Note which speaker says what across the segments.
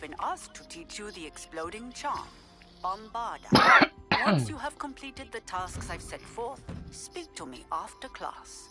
Speaker 1: been asked to teach you the exploding charm, Bombarda. Once you have completed the tasks I've set forth, speak to me after class.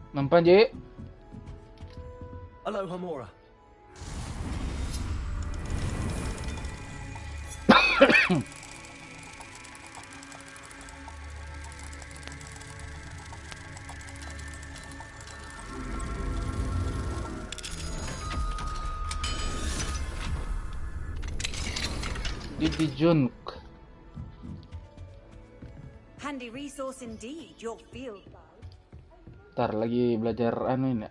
Speaker 2: Nampak je.
Speaker 3: Aloha Mora.
Speaker 2: Didi Junk.
Speaker 1: Handy resource indeed, your field guide.
Speaker 2: Ntar lagi belajar ini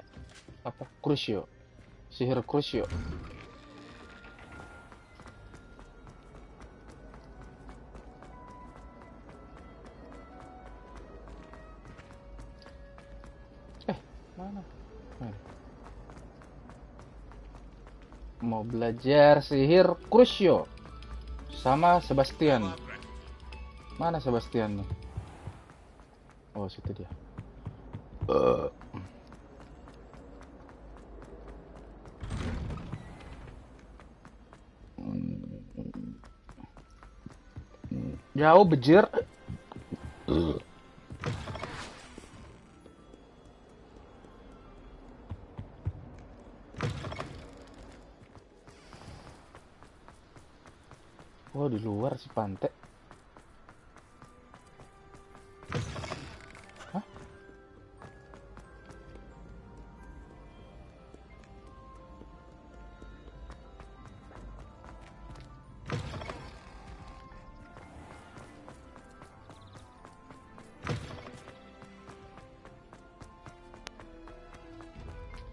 Speaker 2: apa Crucio, sihir Crucio. Mana? Mau belajar sihir Crucio sama Sebastian. Mana Sebastian nih? Oh, situ dia. Jauh bejir. Oh, di luar si pantai.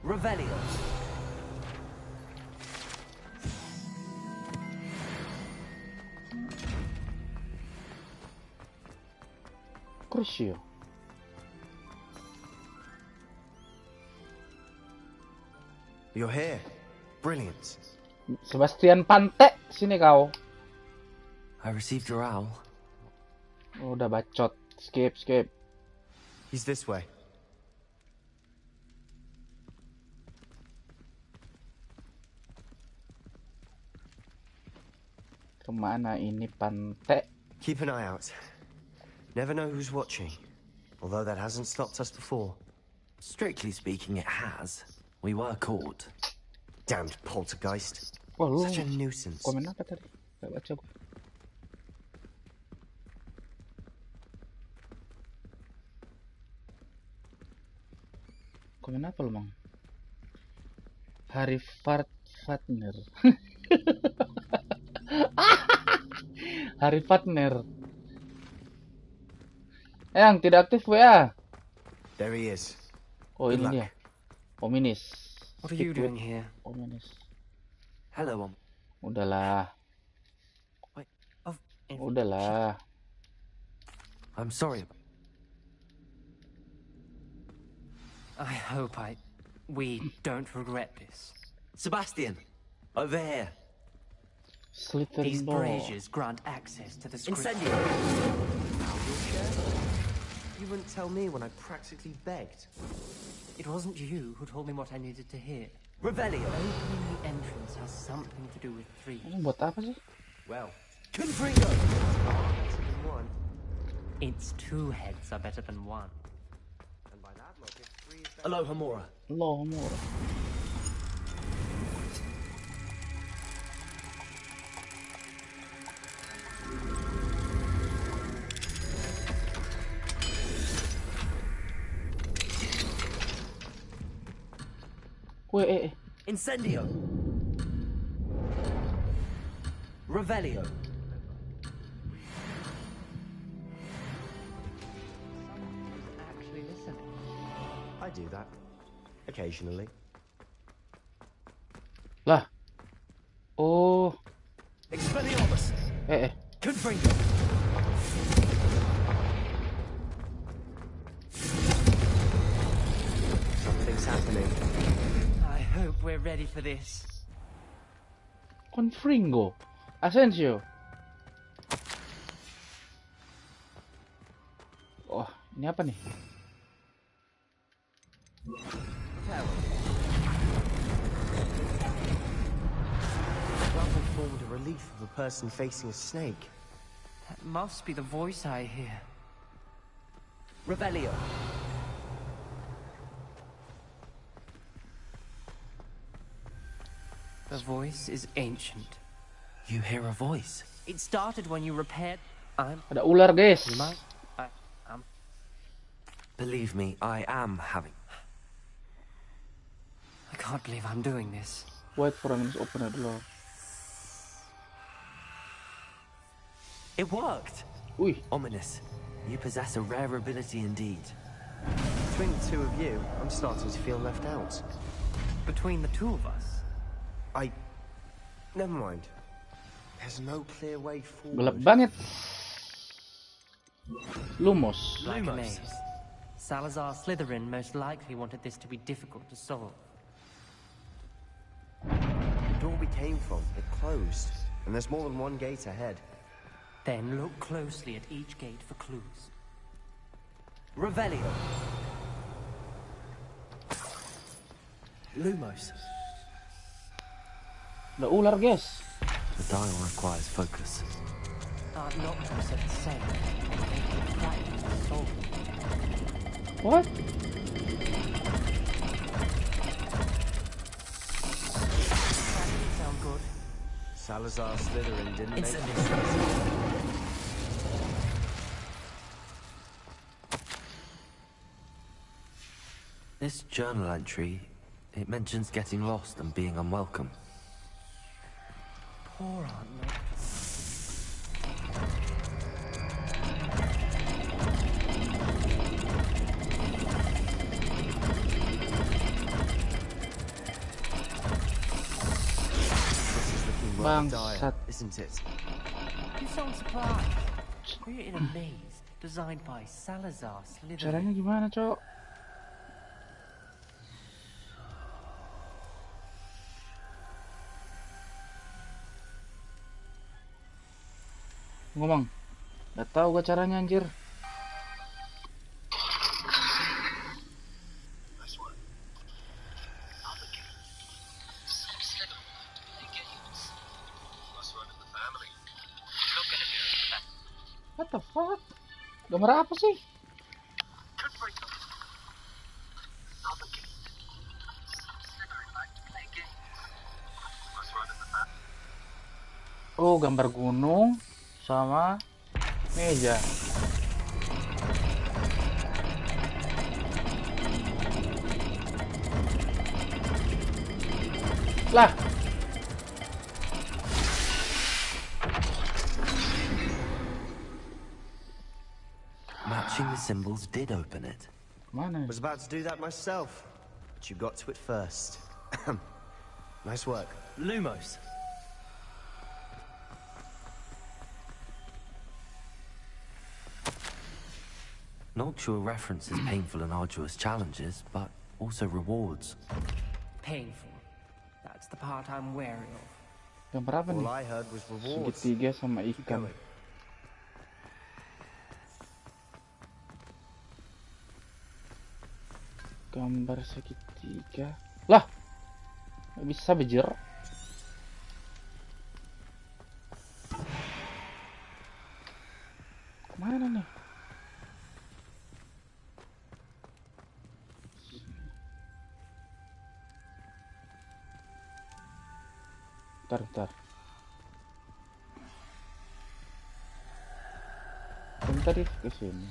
Speaker 3: Revelio.
Speaker 2: Crucio.
Speaker 3: You're here. Brilliant.
Speaker 2: Sebastian Pante, sini kau.
Speaker 3: I received your owl.
Speaker 2: Udah bacot. Skip.
Speaker 3: He's this way.
Speaker 2: Kemana ini Pante?
Speaker 3: Keep an eye out. Never know who's watching. Although that hasn't stopped us before.
Speaker 4: Strictly speaking, it has. We were caught.
Speaker 3: Damned poltergeist.
Speaker 2: Oh, lu
Speaker 3: Such a nuisance.
Speaker 2: komen apa tadi? Gak baca gue. Komen apa lu, Mang? Hery Potret. Hery Potret. Yang tidak aktif WA.
Speaker 3: There he is.
Speaker 2: Oh,
Speaker 3: Good
Speaker 2: ini
Speaker 3: luck.
Speaker 2: dia. Ominis.
Speaker 4: What are you doing here?
Speaker 2: Ominis.
Speaker 4: Hello,
Speaker 2: Udahlah.
Speaker 4: Wait.
Speaker 2: Udahlah.
Speaker 4: I'm sorry. I hope we don't regret this.
Speaker 3: Sebastian, over here.
Speaker 2: Slither
Speaker 4: These
Speaker 2: door.
Speaker 4: braziers grant access to the script.
Speaker 3: Incendio. You wouldn't tell me when I practically begged.
Speaker 4: It wasn't you who told me what I needed to hear.
Speaker 3: Revelio.
Speaker 4: Opening the entrance has something to do with three.
Speaker 2: Ini buat apa sih?
Speaker 3: Well, Confringo. Better than one.
Speaker 4: Its two heads are better than one.
Speaker 3: And by that logic, three is better. Aloha Mora.
Speaker 2: Loh, murah. Weh,
Speaker 3: Incendio. Revelio. do that. Occasionally.
Speaker 2: Lah. Oh.
Speaker 3: Expelliarmus! Confringo! Something's happening.
Speaker 5: I hope we're ready for this.
Speaker 2: Confringo. Asensio. Oh, ini apa nih?
Speaker 3: Rubble formed a relief of a person facing a snake.
Speaker 5: That must be the voice I hear.
Speaker 3: Revelio.
Speaker 5: The voice is ancient.
Speaker 4: You hear a voice?
Speaker 5: It started when you repaired.
Speaker 2: Ada ular, guys.
Speaker 4: Believe me, I am having...
Speaker 5: I can't believe I'm doing this.
Speaker 2: Wait for a minute, open the door.
Speaker 4: It worked!
Speaker 2: Uy.
Speaker 4: Ominous. You possess a rare ability indeed.
Speaker 3: Between the two of you, I'm starting to feel left out.
Speaker 5: Between the two of us.
Speaker 3: Never mind. There's no clear way forward.
Speaker 2: Gelap banget. Lumos.
Speaker 5: Like a maze. Salazar Slytherin most likely wanted this to be difficult to solve.
Speaker 3: The door we came from, it closed. And there's more than one gate ahead.
Speaker 5: Then look closely at each gate for clues.
Speaker 3: Revelio.
Speaker 4: Lumos.
Speaker 2: Ada ular, guys.
Speaker 4: The dial requires focus.
Speaker 5: Noctis said the same. Practice to solve it.
Speaker 2: What?
Speaker 5: That didn't sound good.
Speaker 3: Salazar Slytherin didn't make
Speaker 4: Instantly.
Speaker 3: it.
Speaker 4: This journal entry, it mentions getting lost and being unwelcome.
Speaker 5: Poor Aunt Noctis.
Speaker 3: This is looking rather dire,
Speaker 2: Bangsat.
Speaker 3: isn't it?
Speaker 5: You sound surprised. We're in a maze designed by Salazar Slytherin.
Speaker 2: Caranya gimana, Cok? Ngomong. Gak tahu gak caranya, anjir. What the fuck? Gambar apa sih? Oh, gambar gunung sama meja. Lah.
Speaker 4: Matching the symbols did open it.
Speaker 2: Mana?
Speaker 3: Was about to do that myself, but you got to it first. Nice work.
Speaker 4: Lumos. Noctua references painful and arduous challenges, but also rewards.
Speaker 5: Painful. That's the part I'm wary of.
Speaker 2: Gambar apa
Speaker 3: All
Speaker 2: nih?
Speaker 3: I heard was rewards.
Speaker 2: Segitiga sama
Speaker 3: Keep
Speaker 2: ikan.
Speaker 3: going.
Speaker 2: Gambar segitiga. Lah. Gak bisa bejer. Mana nih? Bentar. Bentar ke sini.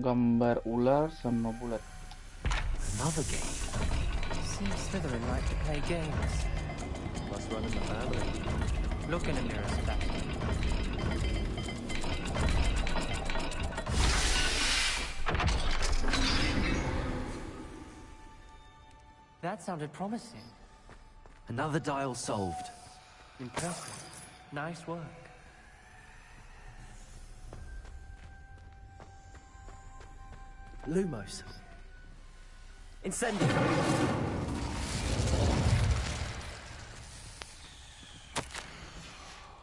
Speaker 2: Gambar ular sama bulat.
Speaker 4: Another game.
Speaker 5: Seems Slytherin like to play games.
Speaker 3: Must run in the family.
Speaker 5: Look in a mirror, Sebastian. That sounded promising.
Speaker 4: Another dial solved.
Speaker 5: Impressive. Nice work.
Speaker 3: Lumos. Incendio.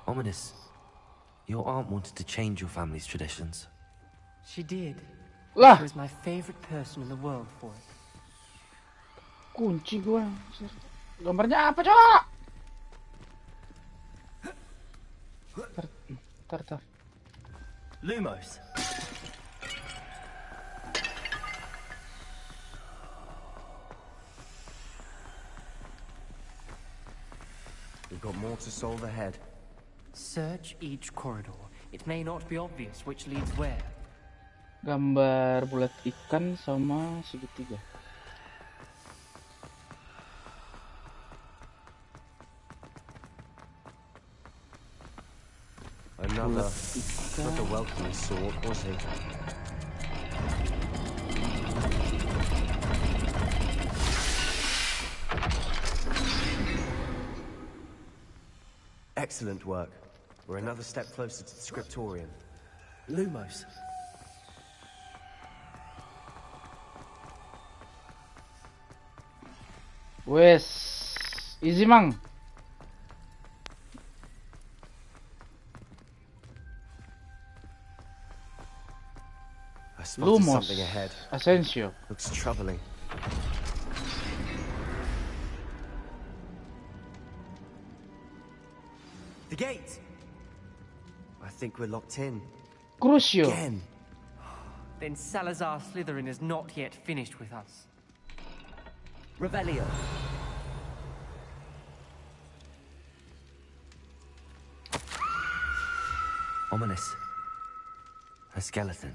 Speaker 4: Ominous. Your aunt wanted to change your family's traditions.
Speaker 5: She did.
Speaker 2: Lah,
Speaker 5: She was my favorite person in the world for it.
Speaker 2: kunci gua. Gambarnya apa, Cok? Tar.
Speaker 3: Lumos. We've got more to solve ahead.
Speaker 5: Search each corridor. It may not be obvious which leads where.
Speaker 2: Gambar bulat ikan sama segitiga.
Speaker 3: Not the welcoming sort, was he? Excellent work. We're another step closer to the scriptorium. Lumos.
Speaker 2: Wes, easy mang.
Speaker 3: I spotted
Speaker 2: Lumos.
Speaker 3: something ahead.
Speaker 2: Asensio.
Speaker 3: Looks troubling. The gate! I think we're locked in.
Speaker 2: Crucio.
Speaker 3: Again.
Speaker 5: Then Salazar Slytherin is not yet finished with us.
Speaker 3: Revelio.
Speaker 4: Ominous. A skeleton.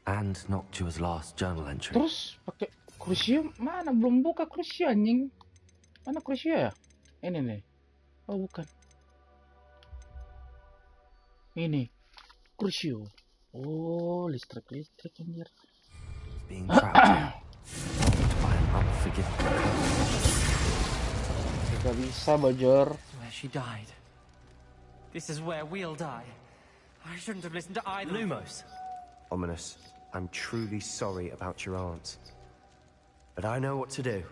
Speaker 4: And Noctua's last journal entry.
Speaker 2: Terus pakai Crucio mana? Belum buka Crucio anjing. Mana Crucio ya? Ini nih. Oh bukan. Ini Crucio. Oh listrik anjir.
Speaker 4: Being trapped here. By an unforgivable
Speaker 2: Gak bisa Bajor.
Speaker 5: Where she died. This is where we'll die. I shouldn't have listened to either.
Speaker 3: Lumos. Ominous. I'm truly sorry about your aunt. But I know what to do.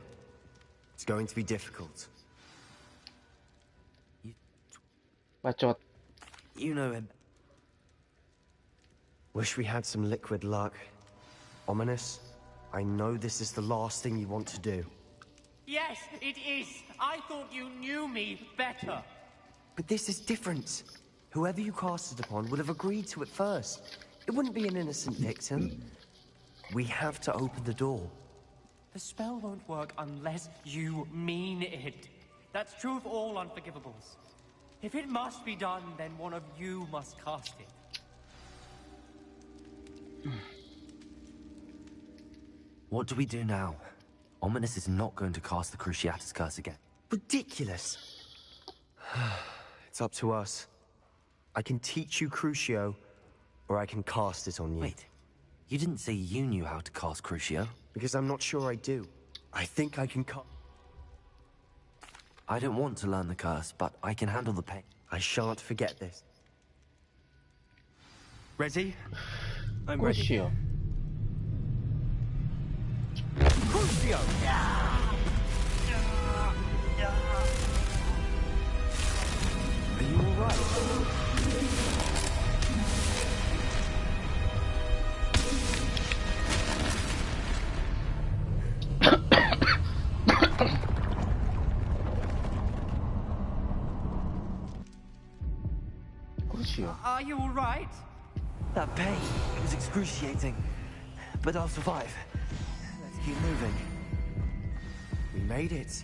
Speaker 3: It's going to be difficult.
Speaker 2: Bacot.
Speaker 4: You know him.
Speaker 3: Wish we had some liquid luck. Ominous, I know this is the last thing you want to do.
Speaker 5: Yes, it is. I thought you knew me better.
Speaker 3: But this is different. Whoever you cast it upon would have agreed to it first. It wouldn't be an innocent victim. We have to open the door.
Speaker 5: The spell won't work unless you mean it. That's true of all unforgivables. If it must be done, then one of you must cast it.
Speaker 4: What do we do now? Ominous is not going to cast the Cruciatus curse again.
Speaker 3: Ridiculous. It's up to us. I can teach you Crucio, or I can cast it on you.
Speaker 4: Wait, you didn't say you knew how to cast Crucio?
Speaker 3: Because I'm not sure I do. I think I can
Speaker 4: I don't want to learn the curse, but I can handle the pain.
Speaker 3: I shan't forget this. Ready? I'm ready.
Speaker 2: Crucio.
Speaker 3: Crucio! Are you alright?
Speaker 2: Crucio.
Speaker 5: Are you all right?
Speaker 4: That pain was excruciating, but I'll survive. Let's keep moving.
Speaker 3: We made it.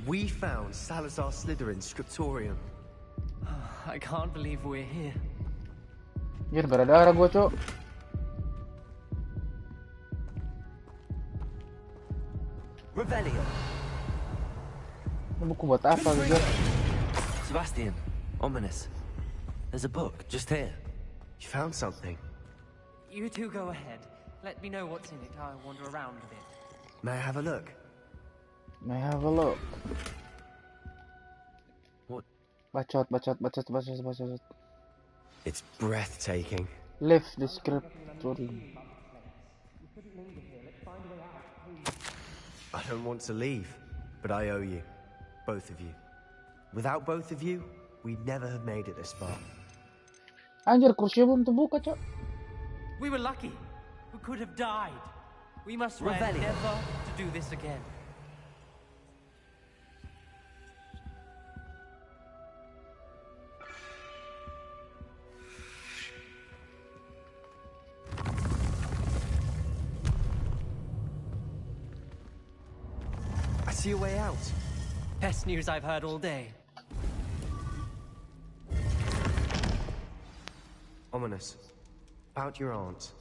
Speaker 3: We found Salazar Slytherin's scriptorium.
Speaker 5: I can't believe we're here.
Speaker 2: Anjir berdarah gua, Cok.
Speaker 3: Revelio.
Speaker 2: Ini buku buat apa, Bajor?
Speaker 4: Sebastian, Ominous. There's a book just here.
Speaker 3: You found something.
Speaker 5: You two go ahead. Let me know what's in it. I'll wander around a bit.
Speaker 3: May I have a look?
Speaker 2: May have a look.
Speaker 4: What?
Speaker 2: Bacot.
Speaker 3: It's breathtaking.
Speaker 2: Leave the scriptory.
Speaker 3: I don't want to leave, but I owe you. Both of you. Without both of you, we'd never have made it this far.
Speaker 2: Anjir, kursi belum terbuka, Cok.
Speaker 5: We were lucky. We could have died. We must swear
Speaker 3: Revelio.
Speaker 5: never to do this again.
Speaker 3: I see a way out.
Speaker 5: Best news I've heard all day.
Speaker 3: Ominous. About your aunt.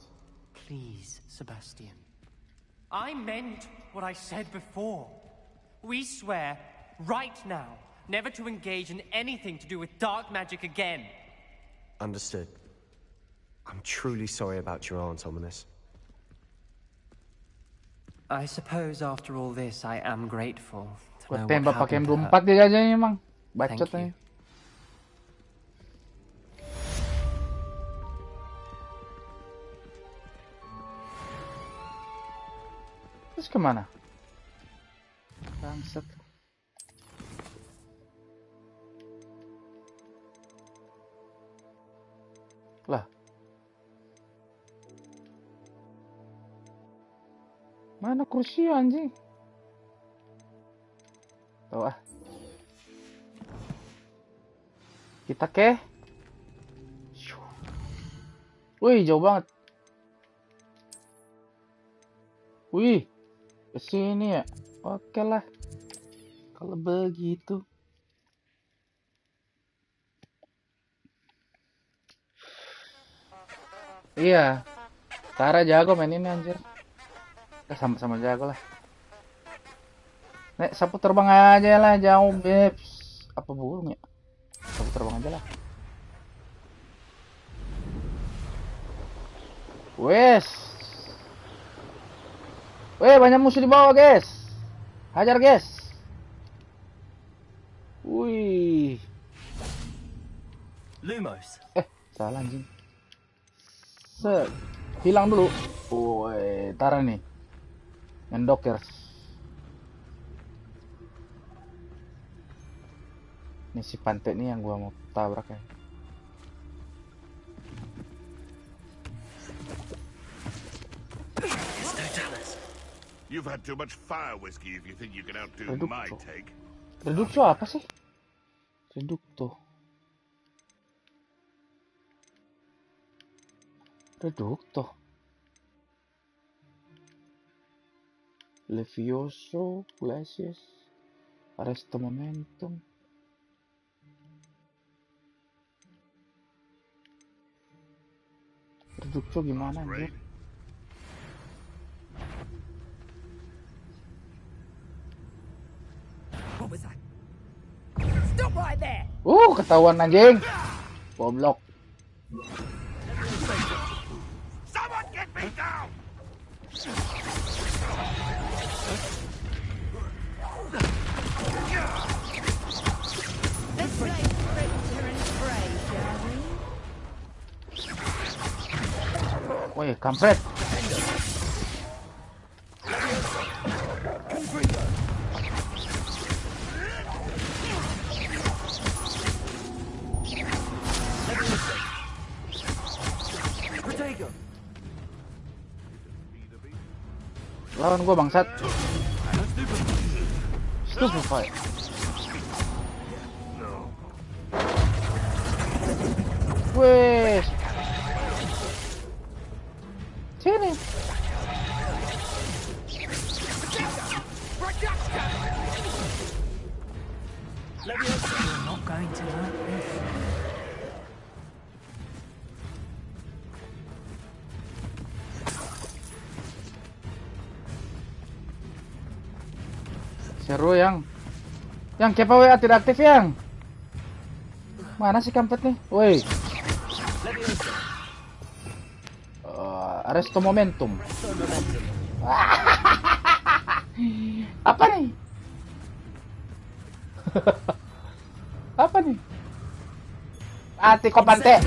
Speaker 5: Please, Sebastian. I meant what I said before. We swear, right now, never to engage in anything to do with dark magic again.
Speaker 3: Understood. I'm truly sorry about your aunt, Ominous.
Speaker 5: I suppose after all this, I am grateful to
Speaker 2: Gua
Speaker 5: know what
Speaker 2: tembak pakai
Speaker 5: happened to her.
Speaker 2: M24 dia aja emang.
Speaker 5: Thank
Speaker 2: Bacot
Speaker 5: you.
Speaker 2: aja. Terus kemana? Bangsat. Lah. Mana kursi anjing? Tahu ah. Kita ke? Wih, jauh banget. Wih. Kesini ya? Oke lah. Kalau begitu. Iya. Tara jago main ini anjir. Sama-sama jago lah. Nek, sapu terbang aja lah, jauh bebs. Apa burung ya? Sapu terbang aja lah. Wes. Weh, banyak musuh di bawah, guys. Hajar, guys. Wih.
Speaker 4: Lumos.
Speaker 2: Salah anjing. Set. Hilang dulu. Woi, Tara nih. Mendokers. Ini si pantai nih yang gua mau tabrak ya.
Speaker 6: You've had too much fire whiskey if you think you can outdo
Speaker 2: Reducto.
Speaker 6: my take.
Speaker 2: Reducto apa sih? Reducto. Reducto. Levioso, Glacius, Arresto Momentum. Reducto gimana anjir?
Speaker 7: What was that? Stop right there!
Speaker 2: Ketahuan anjing. Goblok.
Speaker 6: Someone get me down!
Speaker 7: Let's play Predator and Prey, shall we?
Speaker 2: Woi, kampret. Lawan gua bangsat. Stupefy. Wes. Sini.
Speaker 7: You're not going to like this.
Speaker 2: Seru yang kepa WA tidak aktif yang. Mana sih kampret nih? Woi. Arresto Momentum. Apa nih? Apa nih? Mati kau pantai.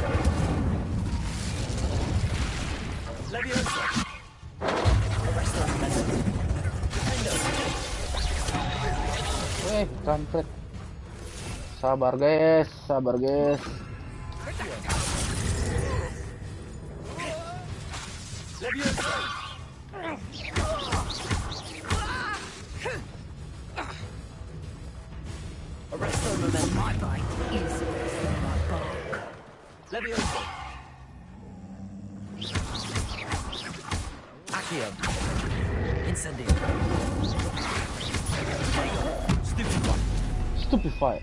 Speaker 2: Kampret. Sabar guys, sabar guys.
Speaker 7: My bite is my bark.
Speaker 3: Levioso. Accio. Incendio.
Speaker 2: Stupefy.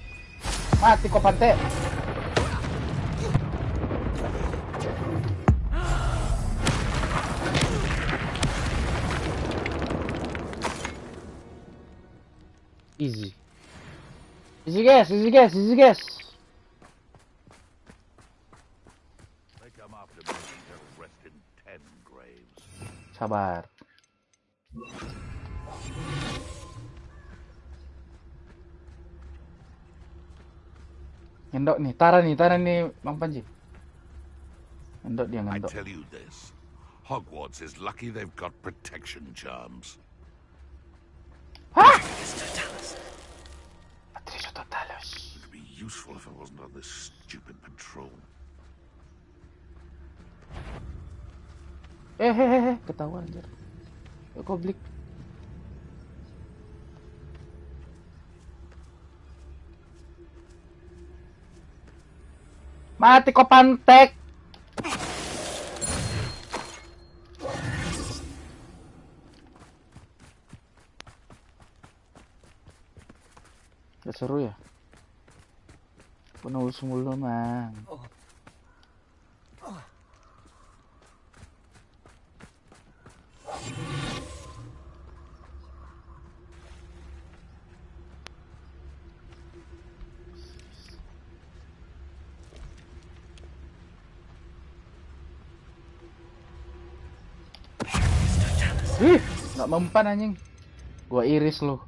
Speaker 2: Mati kau pantai. Easy. Easy guys, easy guys, easy guys.
Speaker 6: They come after me to rest in 10 graves.
Speaker 2: Sabar. Ngendok nih, Tara nih, Bang Panji. Ngendok dia
Speaker 6: I
Speaker 2: ngendok.
Speaker 6: tell you this, Hogwarts is lucky they've got protection charms.
Speaker 2: Hah?
Speaker 6: It'd be useful if I wasn't on this stupid patrol.
Speaker 2: Ketahuan anjir. Goblik. Mati kau pantek. Gak seru ya? Penuh mulu mang. Ih, nggak mempan anjing. Gua iris lu.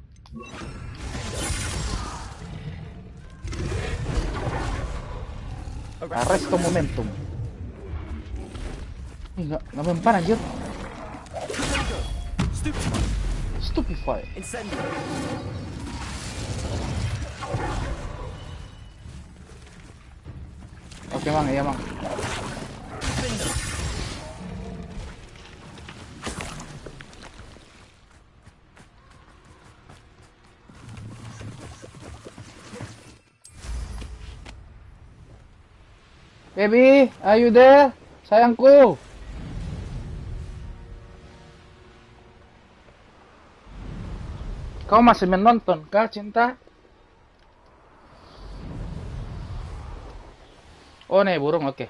Speaker 2: Arresto momentum. Ih, nggak mempan anjir. Stupefy.
Speaker 3: Incendio.
Speaker 2: Oke mang, iya mang. Baby, are you there? Sayangku. Kau masih menonton kah, cinta? Oh, nih burung, oke.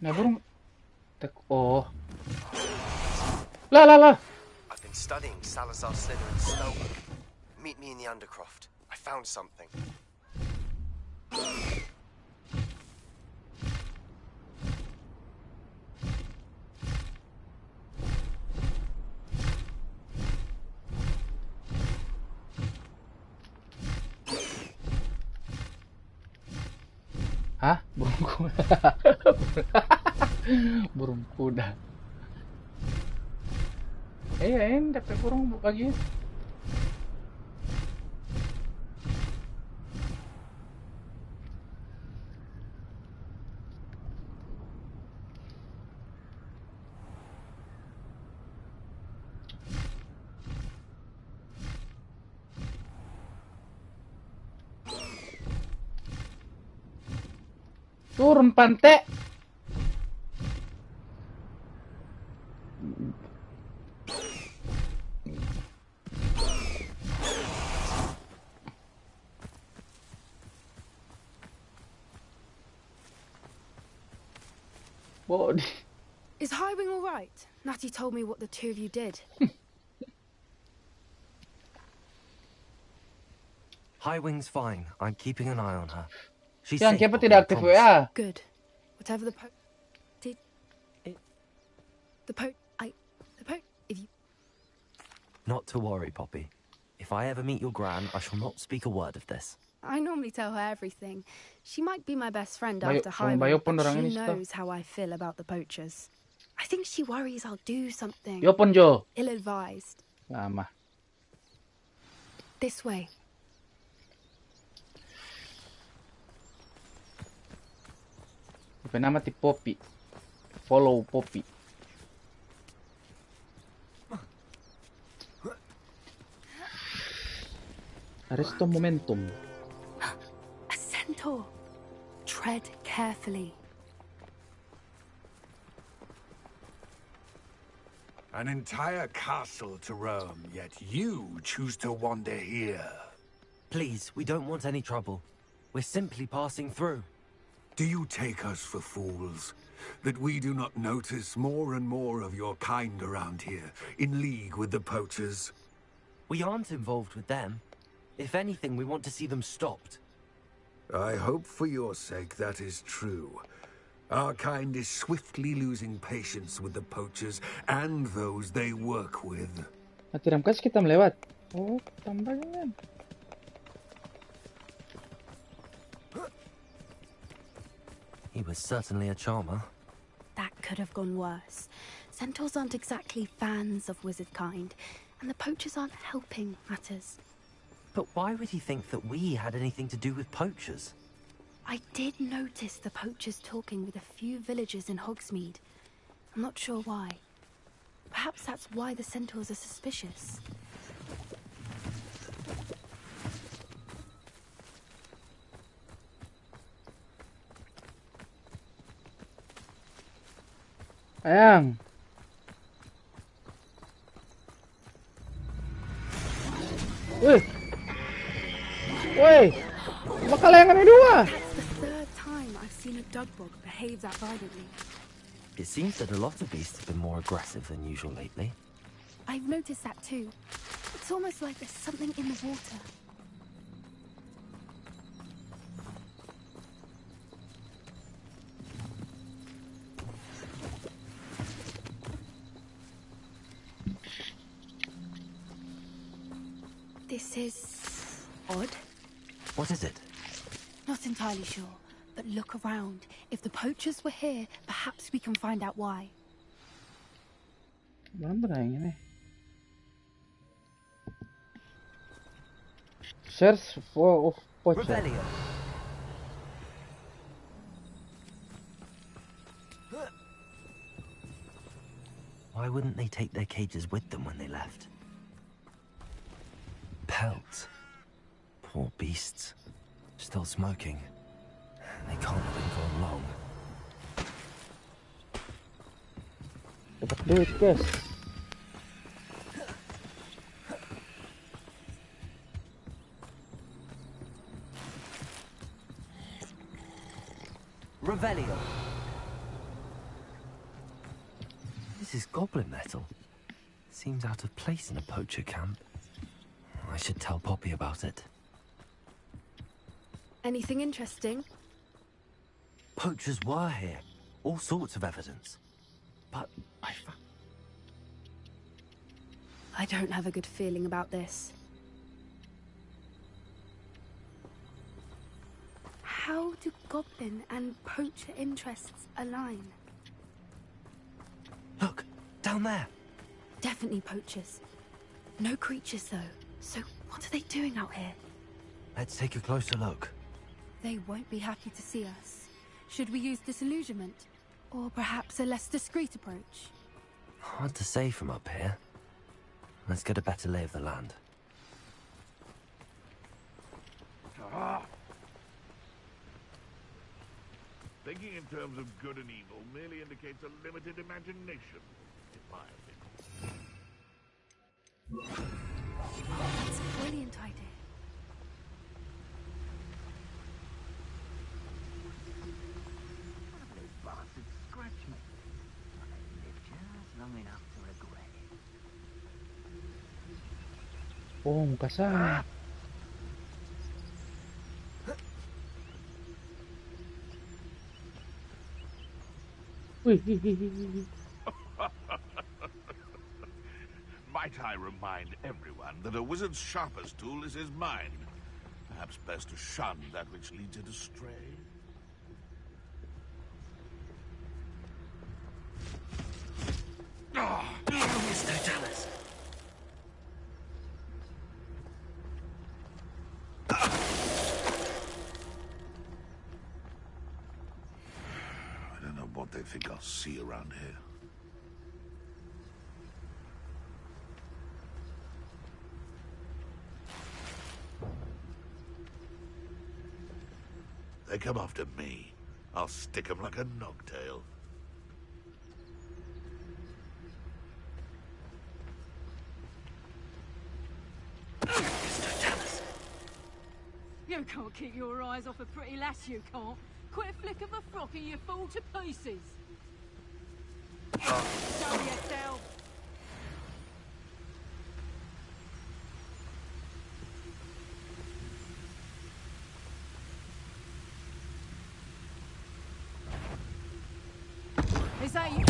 Speaker 2: Nah, burung. Oh. Lah.
Speaker 8: I've been studying Salazar Slytherin's spellbook. Meet me in the Undercroft. I found something.
Speaker 2: Hah? Burung kuda. Burung kuda. Ini dapat burung pagi. Turun pantai. Body.
Speaker 9: Is Highwing all right? Natty told me what the two of you did.
Speaker 4: Highwing's fine. I'm keeping an eye on her. She's
Speaker 2: Yang
Speaker 4: safe,
Speaker 2: Kepa
Speaker 4: Bobby,
Speaker 2: tidak
Speaker 4: I
Speaker 2: aktif
Speaker 4: promise.
Speaker 2: WA.
Speaker 9: Good. Whatever the did. If you.
Speaker 4: Not to worry, Poppy. If I ever meet your gran, I shall not speak a word of this.
Speaker 9: I normally tell her everything. She might be my best friend
Speaker 2: Bayo,
Speaker 9: after
Speaker 2: sung
Speaker 9: Highway,
Speaker 2: bayo pun
Speaker 9: but
Speaker 2: orang
Speaker 9: she
Speaker 2: ini sto.
Speaker 9: knows how I feel about the poachers. I think she worries I'll do something
Speaker 2: Yo pun Jo.
Speaker 9: ill-advised.
Speaker 2: Lama.
Speaker 9: This way.
Speaker 2: Nama ti Poppy. Follow Poppy. Arresto momentum.
Speaker 9: A centaur. Tread carefully.
Speaker 10: An entire castle to roam, yet you choose to wander here.
Speaker 4: Please, we don't want any trouble. We're simply passing through.
Speaker 10: Do you take us for fools? That we do not notice more and more of your kind around here, in league with the poachers?
Speaker 4: We aren't involved with them. If anything, we want to see them stopped.
Speaker 10: I hope for your sake that is true. Our kind is swiftly losing patience with the poachers and those they work with.
Speaker 2: Tiram kas kita melewat. Oh, tambah jangan.
Speaker 4: He was certainly a charmer.
Speaker 9: That could have gone worse. Centaurs aren't exactly fans of wizard kind, and the poachers aren't helping matters.
Speaker 4: But why would he think that we had anything to do with poachers?
Speaker 9: I did notice the poachers talking with a few villagers in Hogsmeade. I'm not sure why. Perhaps that's why the centaurs are suspicious.
Speaker 2: Ayang. Wih. Woi. Bakal yang ada dua.
Speaker 9: That's the third time I've seen a dugbog behave that violently.
Speaker 4: It seems that a lot of beasts have been more aggressive than usual lately.
Speaker 9: I've noticed that too. It's almost like there's something in the water. This is odd.
Speaker 4: What is it?
Speaker 9: Not entirely sure, but look around. If the poachers were here, perhaps we can find out why.
Speaker 2: Mana yang ini? Search for poacher.
Speaker 4: Rebellion. Why wouldn't they take their cages with them when they left? Pelts. Poor beasts. Still smoking. They can't have been gone long.
Speaker 2: Dapat duit, guys.
Speaker 4: Revelio. This is goblin metal. Seems out of place in a poacher camp. I should tell Poppy about it.
Speaker 9: Anything interesting?
Speaker 4: Poachers were here. All sorts of evidence. But
Speaker 9: I don't have a good feeling about this. How do goblin and poacher interests align?
Speaker 4: look, down there.
Speaker 9: Definitely poachers. No creatures though. So what are they doing out here?
Speaker 4: Let's take a closer look.
Speaker 9: They won't be happy to see us. Should we use disillusionment? Or perhaps a less discreet approach?
Speaker 4: Hard to say from up here. Let's get a better lay of the land.
Speaker 6: Thinking in terms of good and evil merely indicates a limited imagination, in my opinion.
Speaker 9: That's a brilliant idea.
Speaker 2: Oh, muka saya.
Speaker 6: Might I remind everyone that a wizard's sharpest tool is his mind? Perhaps best to shun that which leads it astray.
Speaker 7: Mr. Dallas.
Speaker 6: I don't know what they think I'll see around here. They come after me. I'll stick 'em like a nogtail.
Speaker 7: Mr. Dallas. You can't keep your eyes off a pretty lass, you can't. Quit a flick of a frock and you fall to pieces. Show yourself. Is that you?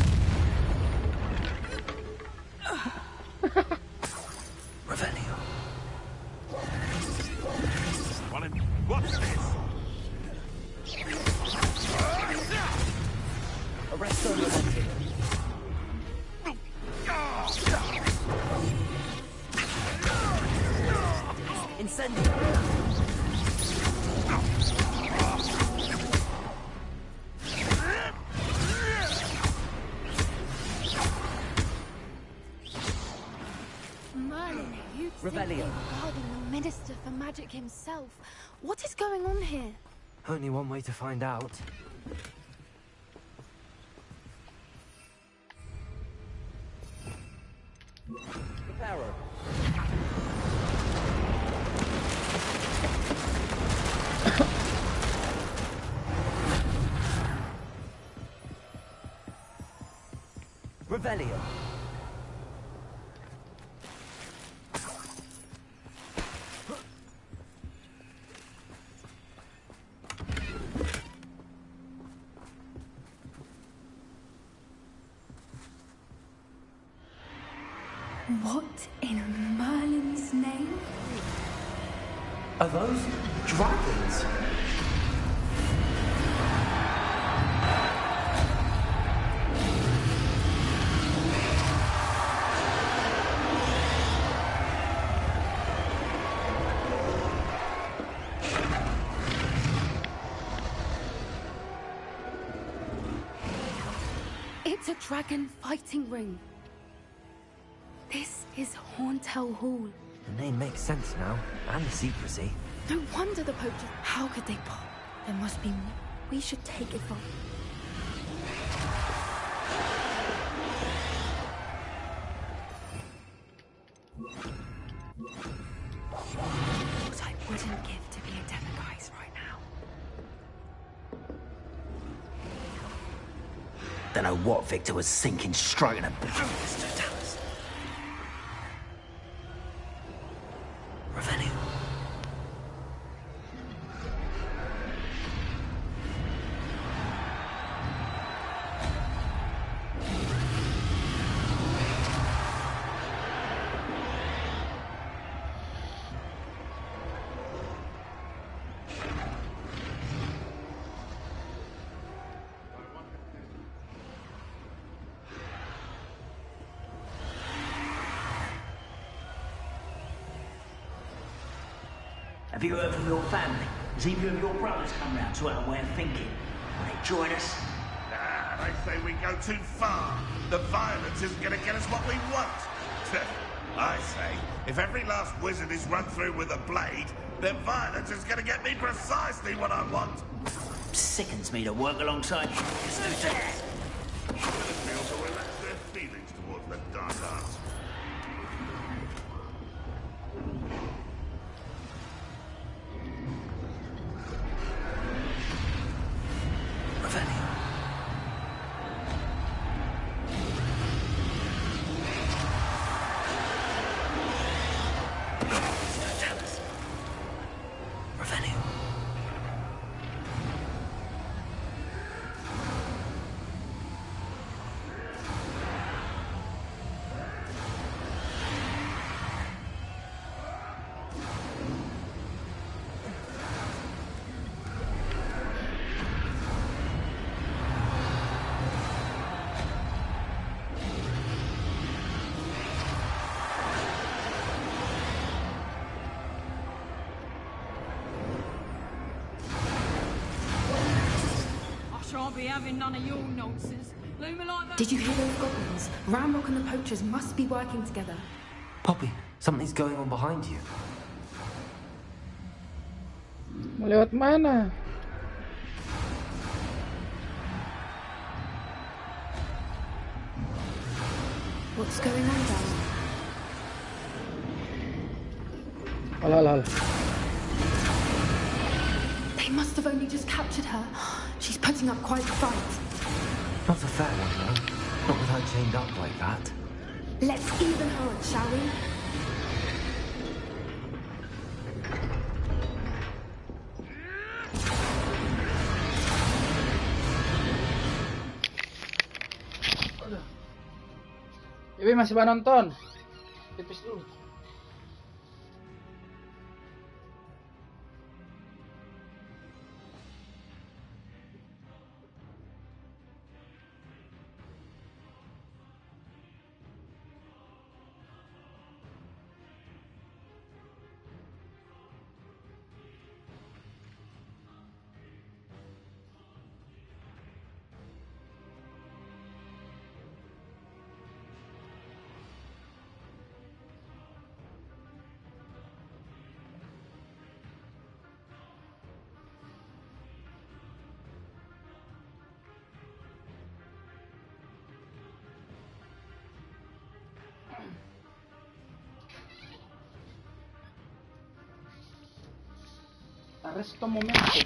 Speaker 4: Revelio.
Speaker 6: What's this?
Speaker 4: Arrest on the monkey. Incendio.
Speaker 9: Merlin, you
Speaker 4: Revelio.
Speaker 9: regarding the Minister for Magic himself. What is going on here?
Speaker 4: Only one way to find out. Reparo. Revelio.
Speaker 9: What in Merlin's name?
Speaker 4: Are those dragons?
Speaker 9: It's a dragon fighting ring. This is Horntail Hall.
Speaker 4: The name makes sense now, and the secrecy.
Speaker 9: No wonder the poachers. How could they pop? There must be more. We should take it from. What I wouldn't give to be a Demiguise right now.
Speaker 11: Don't know what Victor was thinking, striking a Mr. Dallas. Revelio. Have you heard from your family? Has either of your brothers come round to our way of thinking? Will they join us?
Speaker 6: Nah, they say we go too far. The violence isn't going to get us what we want. I say, if every last wizard is run through with a blade, then violence is going to get me precisely what I want.
Speaker 11: Sickens me to work alongside you, Mr. Dallas.
Speaker 6: Feel to relax their feelings towards the dark arts.
Speaker 7: I'll be having none of your nonsense. Looming like that.
Speaker 9: Did you hear those goblins? Ramrock and the poachers must be working together.
Speaker 4: Poppy, something's going on behind you.
Speaker 2: Lewat mana?
Speaker 9: What's going on down there?
Speaker 2: Alah.
Speaker 9: They must have only just captured her. She's putting up quite a fight.
Speaker 4: Not a fair one, though. Not with her chained up like that.
Speaker 9: Let's even her up, shall we?
Speaker 2: Ibi masih ba nonton? Tipis dulu. Arresto momento.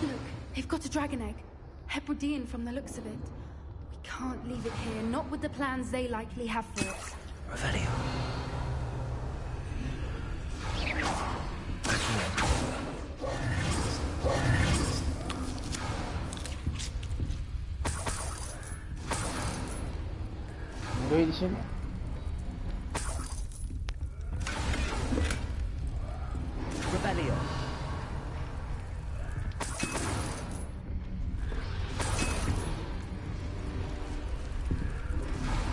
Speaker 9: Look, they've got a dragon egg. Hebridean from the looks of it. We can't leave it here, not with the plans they likely have for it.
Speaker 4: Revelio.
Speaker 2: Gue di sini.
Speaker 3: Revelio.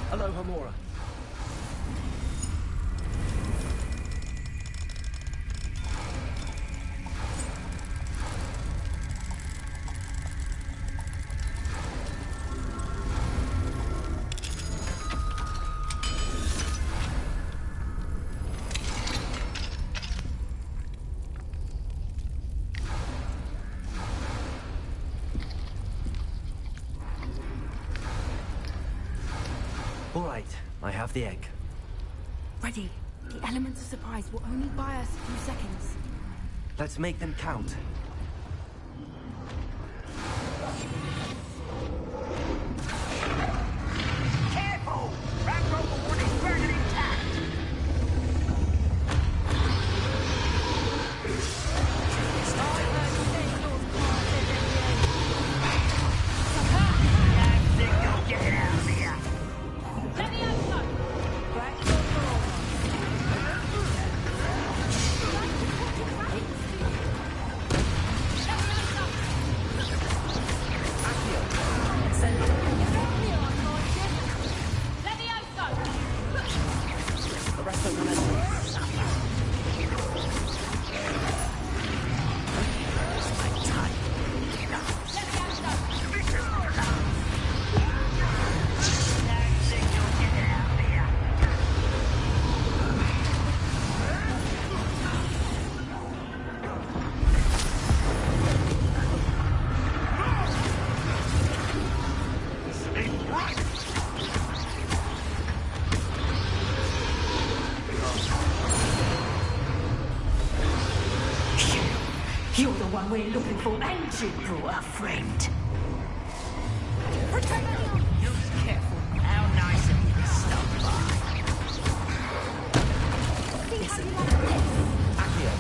Speaker 3: Hello, Hamora.
Speaker 4: All right, I have the egg.
Speaker 9: Ready. The elements of surprise will only buy us a few seconds.
Speaker 4: Let's make them count.
Speaker 11: Careful! Ramrock will want his burden intact! Get out of here!
Speaker 7: Let me out, son. Black
Speaker 11: You're the one we're looking for, and you brought a friend. Just careful. How nice of you to stop by. Listen. Accio.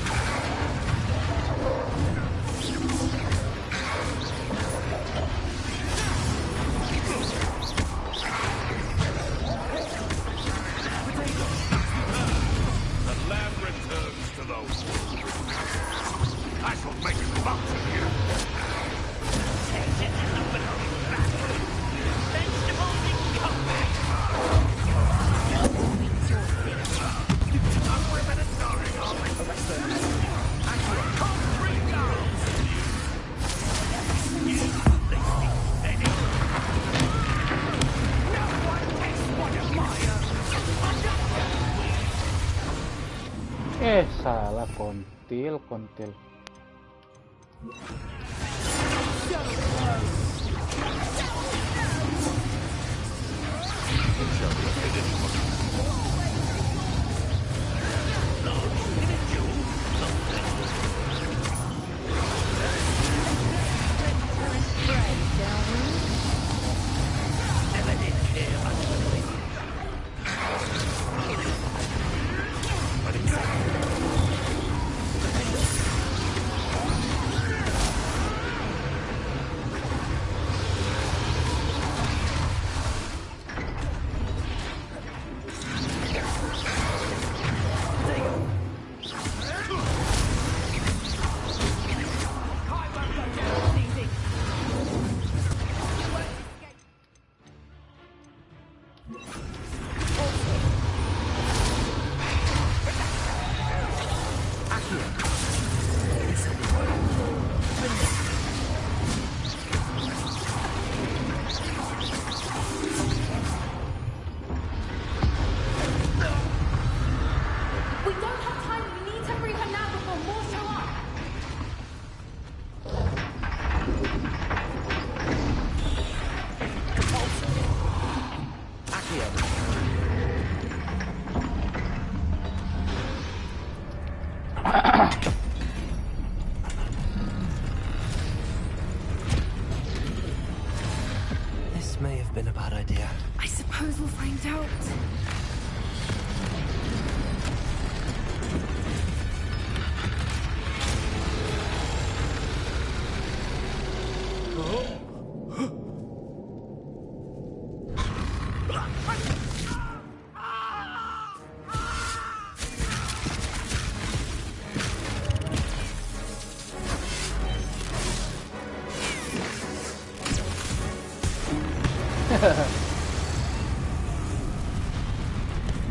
Speaker 6: The land returns to those. I shall make it up to you.
Speaker 11: Take it and open up. Then
Speaker 2: Alah, kontil.
Speaker 4: This may have been a bad idea.
Speaker 9: I suppose we'll find out.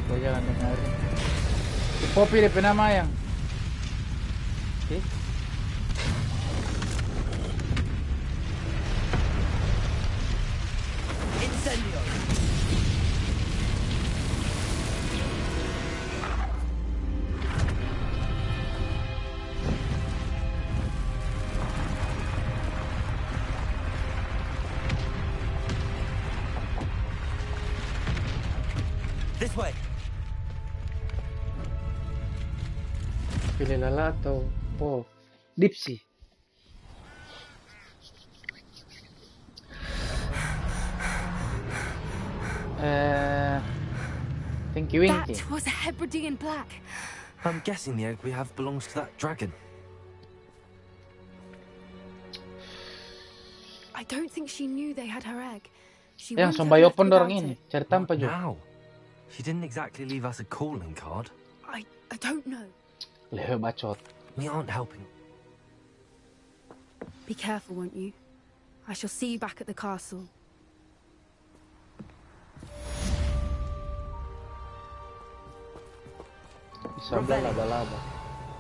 Speaker 2: Kau jangan dengarin. Si Poppy dia penamayang. Okay.
Speaker 3: Incendio. This way.
Speaker 2: Pilih Lala atau Dipsy. Tinky Winky.
Speaker 9: That was a Hebridean black.
Speaker 4: I'm guessing the egg we have belongs to that dragon.
Speaker 9: I don't think she knew they had her egg. She
Speaker 2: Yang
Speaker 9: wouldn't have
Speaker 2: sampai
Speaker 9: left
Speaker 2: open dorang
Speaker 9: without
Speaker 2: ini.
Speaker 9: it.
Speaker 2: Cari tanpa juga.
Speaker 4: Now, she didn't exactly leave us a calling card.
Speaker 9: I don't know.
Speaker 2: Leher bacot.
Speaker 4: We aren't helping.
Speaker 9: Be careful, won't you? I shall see you back at the castle.
Speaker 2: Sebelah laba-laba.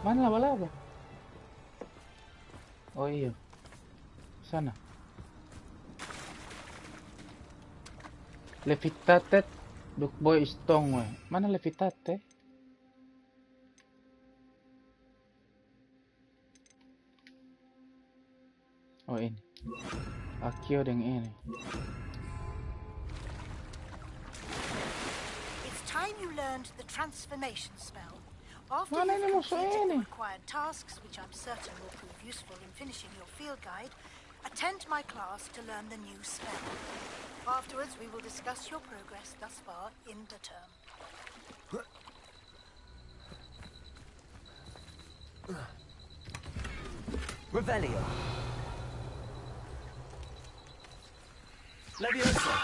Speaker 2: Mana laba-laba? Oh iya. Sana. Levitate Duckboy Stone. Mana Levitate? Oh ini. Akio dengan ini.
Speaker 12: It's time you learned the transformation spell. After
Speaker 2: Mana ini
Speaker 12: you've
Speaker 2: musuh
Speaker 12: completed
Speaker 2: ini?
Speaker 12: the required tasks, which I'm certain will prove useful in finishing your field guide, attend my class to learn the new spell. Afterwards, we will discuss your progress thus far in the term.
Speaker 3: Revelio. Leviosa.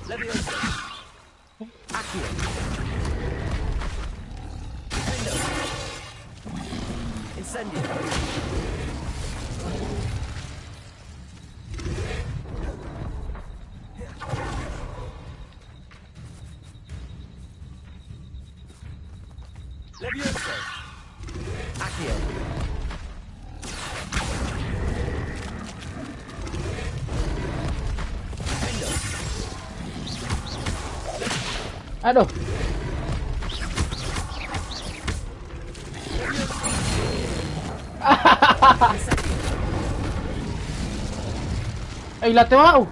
Speaker 3: Leviosa. Accio. Window. Incendio. Leviosa. Accio.
Speaker 2: Aduh. Ay, latte mau.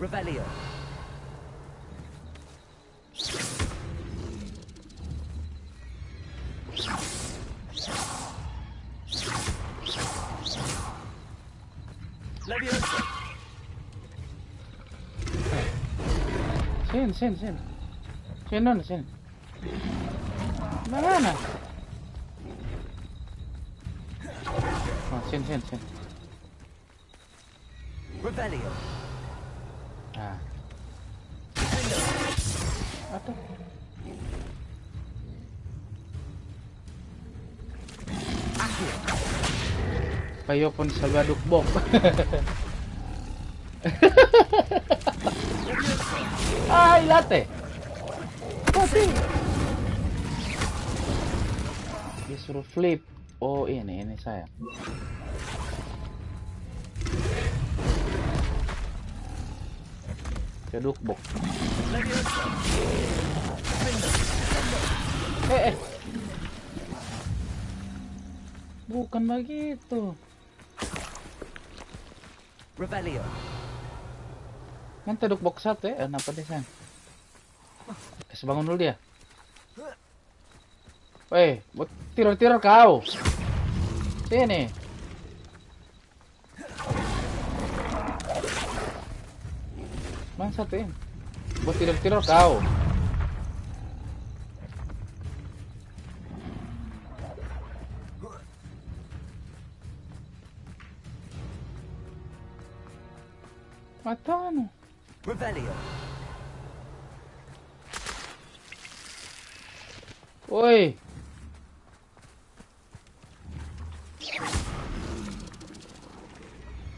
Speaker 3: Revelio. Leviosa.
Speaker 2: Sini. Sini. Mana? Oh, sini.
Speaker 3: Revelio.
Speaker 2: Nah. Aduh. Payo pun sabaduk bok. Ay, latte. Mati. Disuruh flip. Oh, ini saya. Ceduk bok. Bukan begitu.
Speaker 3: Revelio.
Speaker 2: Kan teduk box satu ya, kenapa deh sayang? Kasih bangun dulu dia. Weh, buat tidur kau. Sini. Bang satuin. Buat tidur kau. Matano.
Speaker 3: Revelio.
Speaker 2: Woi.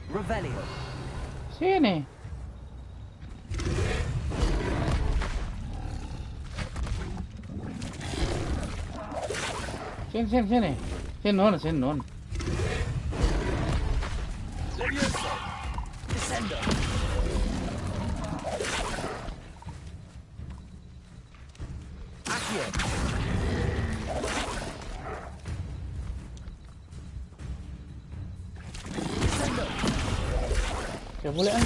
Speaker 3: Revelio.
Speaker 2: Sini. Sini. Sini non.
Speaker 3: Leviosa. Descendo. Accio. Descendo.
Speaker 2: Ya boleh an.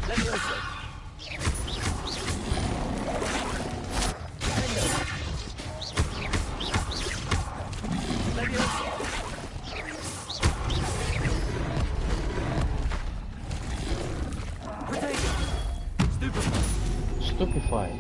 Speaker 3: Leviosa.
Speaker 2: Stupefy.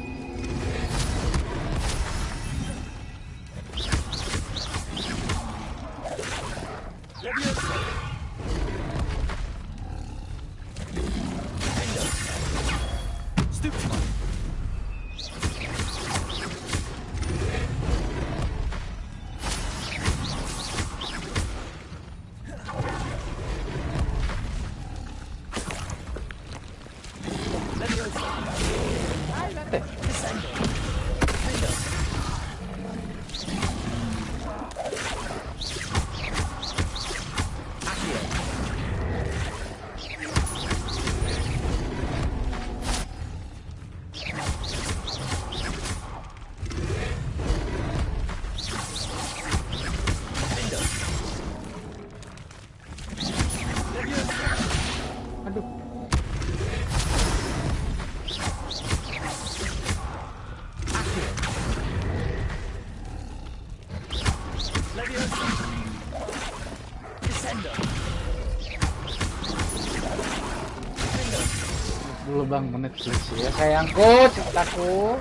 Speaker 2: Dulu bang Netflix ya sayangku, cintaku.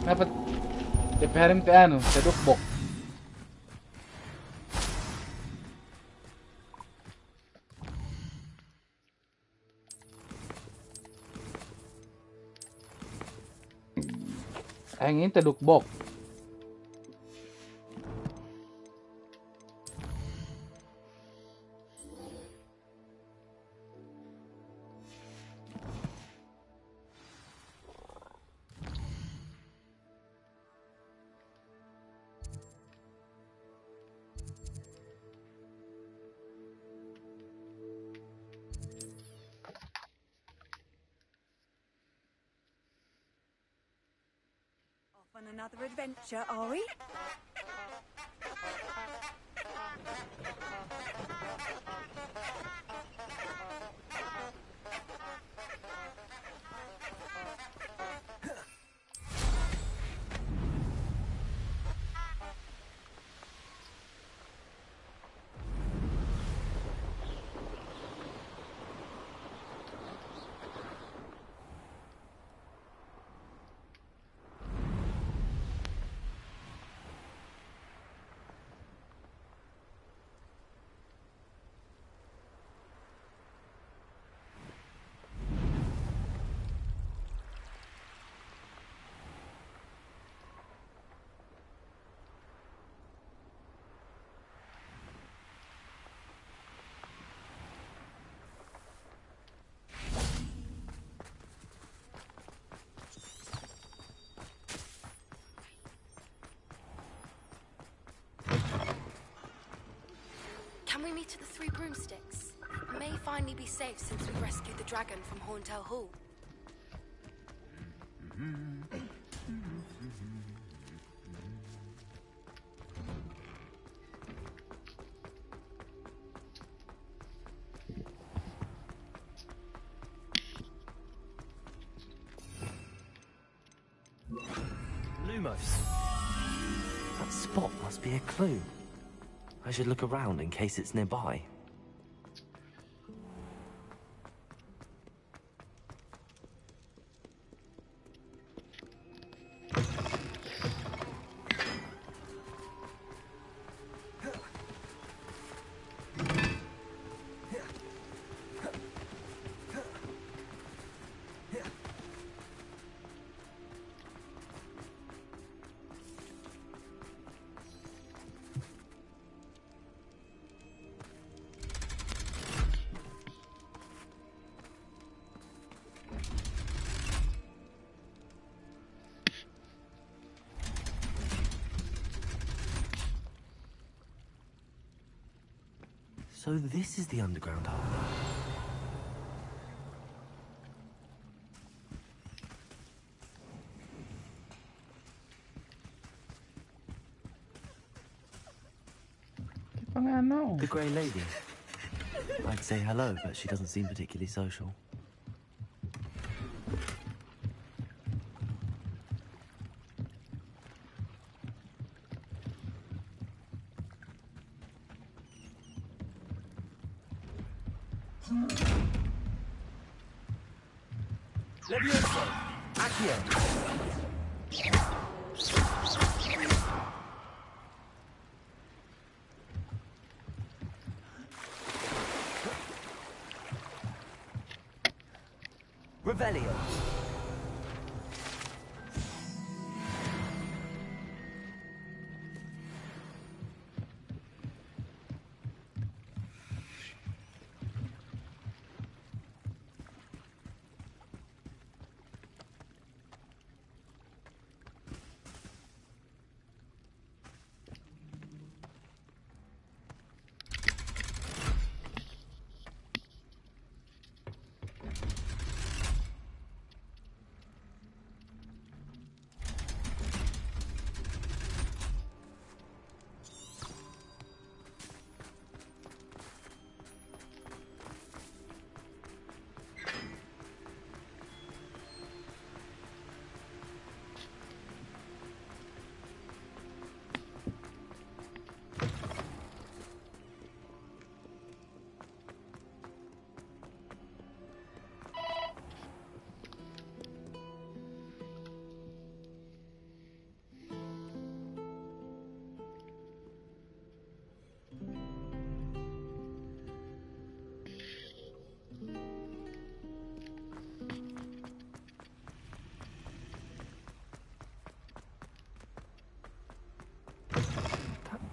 Speaker 2: Kenapa DPR MT anu, ceduk bok. Anh ini teduk bok.
Speaker 13: On another adventure, are we?
Speaker 9: Can we meet at the Three Broomsticks? It may finally be safe since we rescued the dragon from Horntail Hall.
Speaker 4: Lumos. That spot must be a clue. I should look around in case it's nearby. So this is the underground hub. The Grey Lady. I'd say hello, but she doesn't seem particularly social.
Speaker 11: Levioso! Accio! Revelio!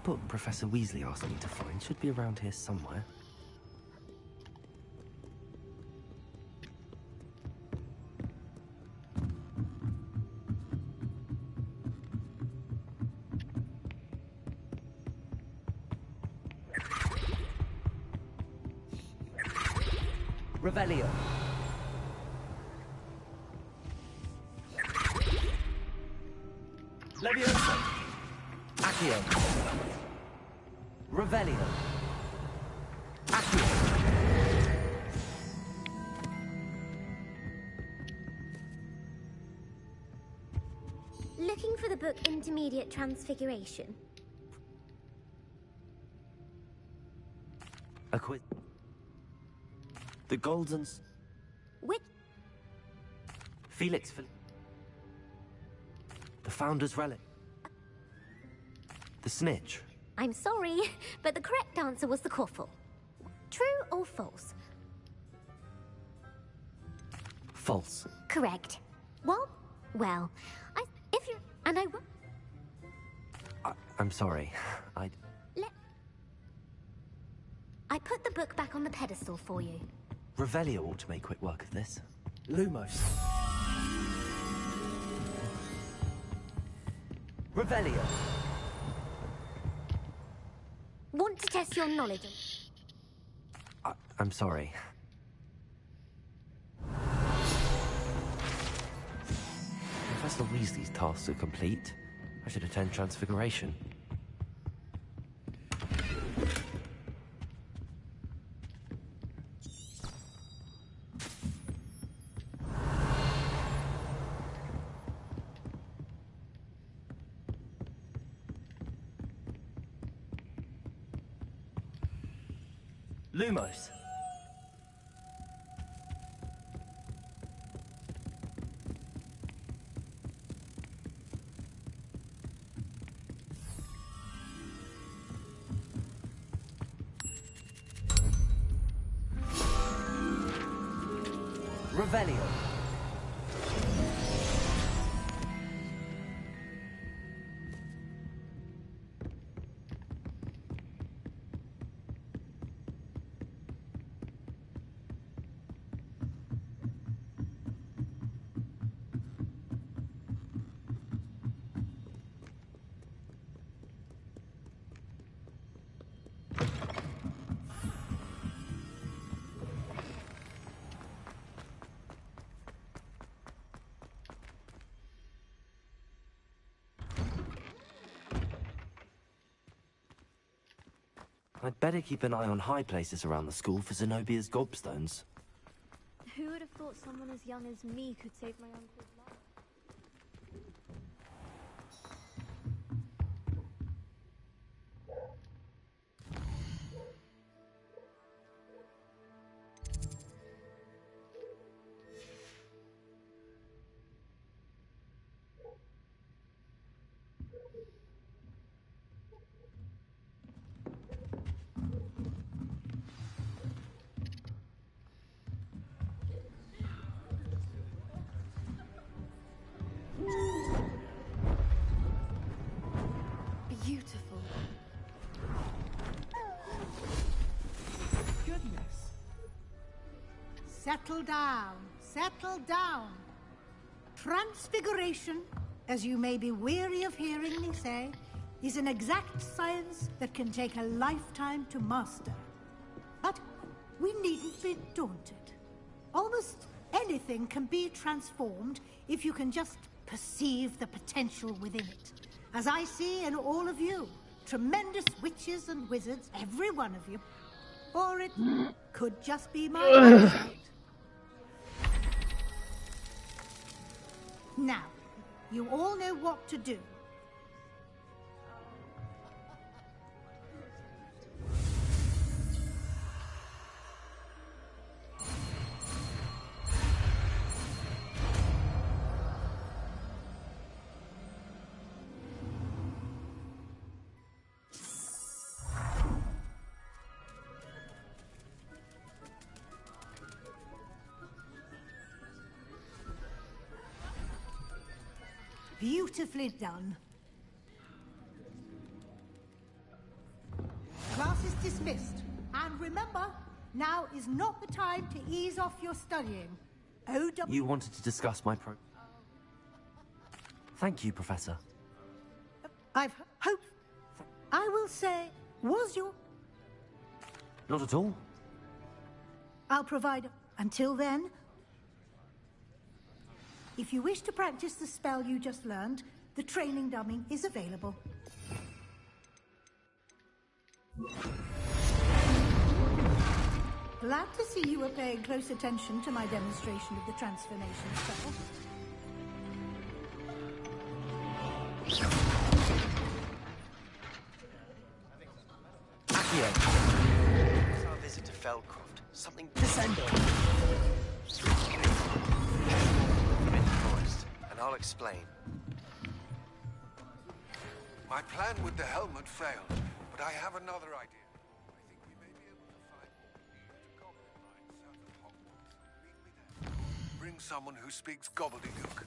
Speaker 4: book Professor Weasley asked me to find should be around here somewhere.
Speaker 3: Revelio. Levioso. Accio. Revelio. Accio.
Speaker 14: Looking for the book Intermediate Transfiguration.
Speaker 4: A quiz. The Goldens.
Speaker 14: Which?
Speaker 4: Felix. The Founder's Relic. The Snitch.
Speaker 14: I'm sorry, but the correct answer was the Quaffle. True or false?
Speaker 4: False.
Speaker 14: Correct. Well, if you and I will.
Speaker 4: I'm sorry.
Speaker 14: I put the book back on the pedestal for you.
Speaker 4: Revelio ought to make quick work of this.
Speaker 3: Lumos. Revelio.
Speaker 14: Want to test your knowledge?
Speaker 4: I'm sorry. Professor Weasley's tasks are complete. I should attend Transfiguration.
Speaker 3: Lumos. Revelio.
Speaker 4: I'd better keep an eye on high places around the school for Zenobia's gobstones.
Speaker 9: Who would have thought someone as young as me could save my uncle's life? Beautiful.
Speaker 12: Goodness. Settle down. Settle down. Transfiguration, as you may be weary of hearing me say, is an exact science that can take a lifetime to master. But we needn't be daunted. Almost anything can be transformed if you can just perceive the potential within it. As I see in all of you, tremendous witches and wizards, every one of you. Or it could just be my eyesight. Now, you all know what to do. Beautifully done. dismissed. And remember, now is not the time to ease off your studying.
Speaker 4: You wanted to discuss my Thank you, Professor.
Speaker 12: I will say, was your...
Speaker 4: Not at all.
Speaker 12: I'll provide... Until then, if you wish to practice the spell you just learned, the training dummy is available. Glad to see you were paying close attention to my demonstration of the transformation spell.
Speaker 8: It's our visit to Feldcroft. Something...
Speaker 11: Descendo.
Speaker 8: Forest, and I'll explain.
Speaker 10: My plan with the helmet failed, but I have another idea. I think we may be able to find more goblin mines south of Hogwarts. Meet me there. Bring someone who speaks gobbledygook.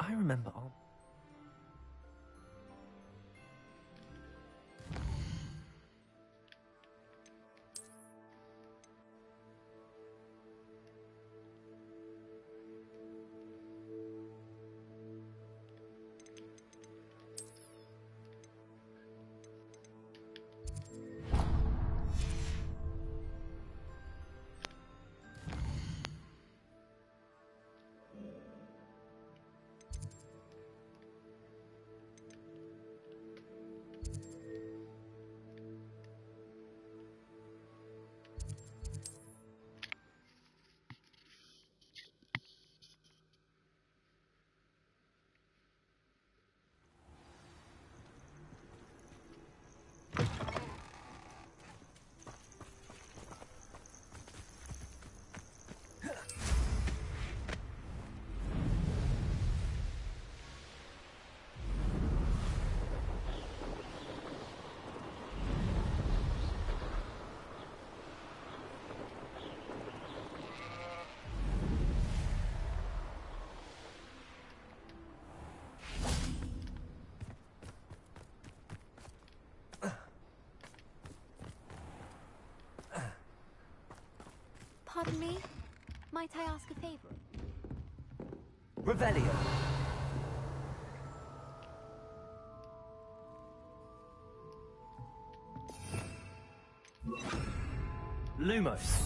Speaker 4: I remember
Speaker 9: Pardon me? Might I ask a favor?
Speaker 11: Revelio. Lumos.